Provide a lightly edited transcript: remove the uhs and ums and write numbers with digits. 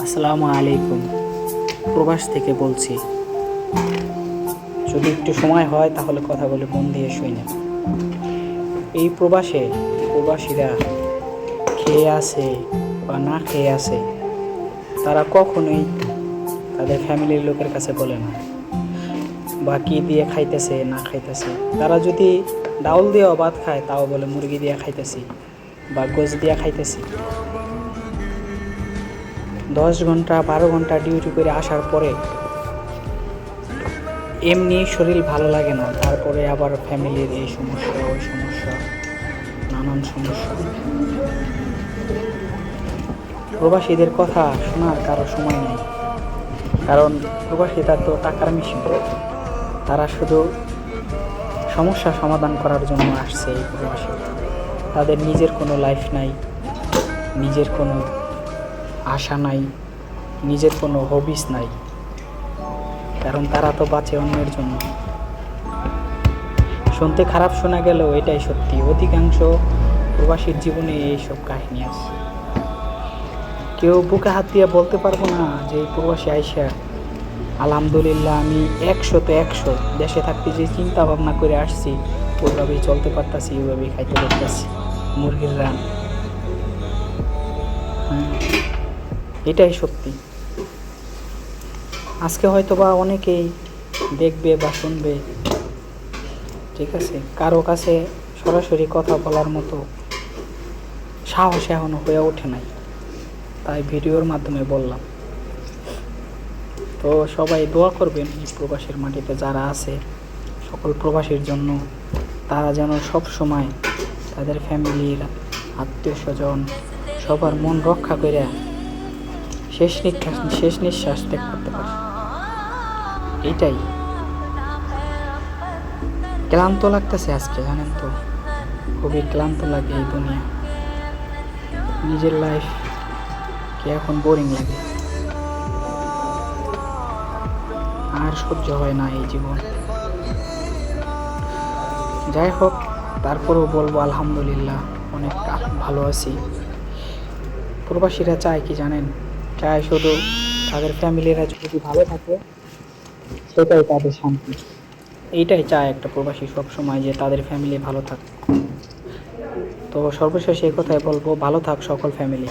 আসসালামু আলাইকুম। প্রবাস থেকে বলছি। যদি একটু সময় হয় তাহলে কথা বলে মন দিয়ে শুনেন। এই প্রবাসীরা খেয়ে আছে বা না খেয়ে আছে, তারা কখনোই তাদের ফ্যামিলির লোকের কাছে বলে না, বা কি দিয়ে খাইতেছে না খাইতেছে। তারা যদি ডাউল দিয়েও ভাত খায় তাও বলে মুরগি দিয়ে খাইতেছি বা গোশ দিয়ে খাইতেছি। 10 ঘন্টা 12 ঘন্টা ডিউটি করে আসার পরে এমনি শরীর ভালো লাগে না, তারপরে আবার ফ্যামিলির এই সমস্যা ওই সমস্যা, নানান সমস্যা। প্রবাসীদের কথা শোনার কারো সময় নেই, কারণ প্রবাসীরা তো টাকার মেশিন। তারা শুধু সমস্যা সমাধান করার জন্য আসছে এই প্রবাসী। তাদের নিজের কোনো লাইফ নাই, নিজের কোনো আশা নাই, নিজের কোনো হবিস নাই, কারণ তারা তো বাঁচে অন্যের জন্য। শুনতে খারাপ শোনা গেলেও এটাই সত্যি। অধিকাংশ প্রবাসীর জীবনে এইসব কাহিনী আছে। কেউ বুকে হাত দিয়ে বলতে পারবো না যে এই প্রবাসী আইসা আলহামদুলিল্লাহ আমি 100-তে 100 দেশে থাকতে যে চিন্তা ভাবনা করে আসছি ওইভাবেই চলতে পারতাছি, ওইভাবেই খাইতে পারতাছি মুরগির রান। হ্যাঁ, এটাই সত্যি। আজকে হয়তো বা অনেকেই দেখবে বা শুনবে, ঠিক আছে, কারো কাছে সরাসরি কথা বলার মতো সাহস এখনো হয়ে ওঠে নাই, তাই ভিডিওর মাধ্যমে বললাম। তো সবাই দোয়া করবেন এই প্রবাসীর মাটিতে যারা আছে, সকল প্রবাসীর জন্য। তারা যেন সব সময় তাদের ফ্যামিলির, আত্মীয় স্বজন সবার মন রক্ষা করে শেষ নিঃশ্বাস ত্যাগ করতে পারে। এইটাই। ক্লান্ত লাগতেছে আজকে, জানেন তো, খুবই ক্লান্ত লাগে এই দুনিয়া। নিজের লাইফ কে এখন বোরিং লাগে, আর সহ্য হয় না এই জীবন। যাই হোক, তারপরেও বলবো আলহামদুলিল্লাহ অনেক ভালো আছি। প্রবাসীরা চায় কি জানেন? চায় শুধু তাদের ফ্যামিলিরা যদি ভালো থাকে সেটাই তাদের শান্তি। এইটাই চায় একটা প্রবাসী সব সময়, যে তাদের ফ্যামিলি ভালো থাক। তো সর্বশেষ এই কথাই বলবো, ভালো থাক সকল ফ্যামিলি।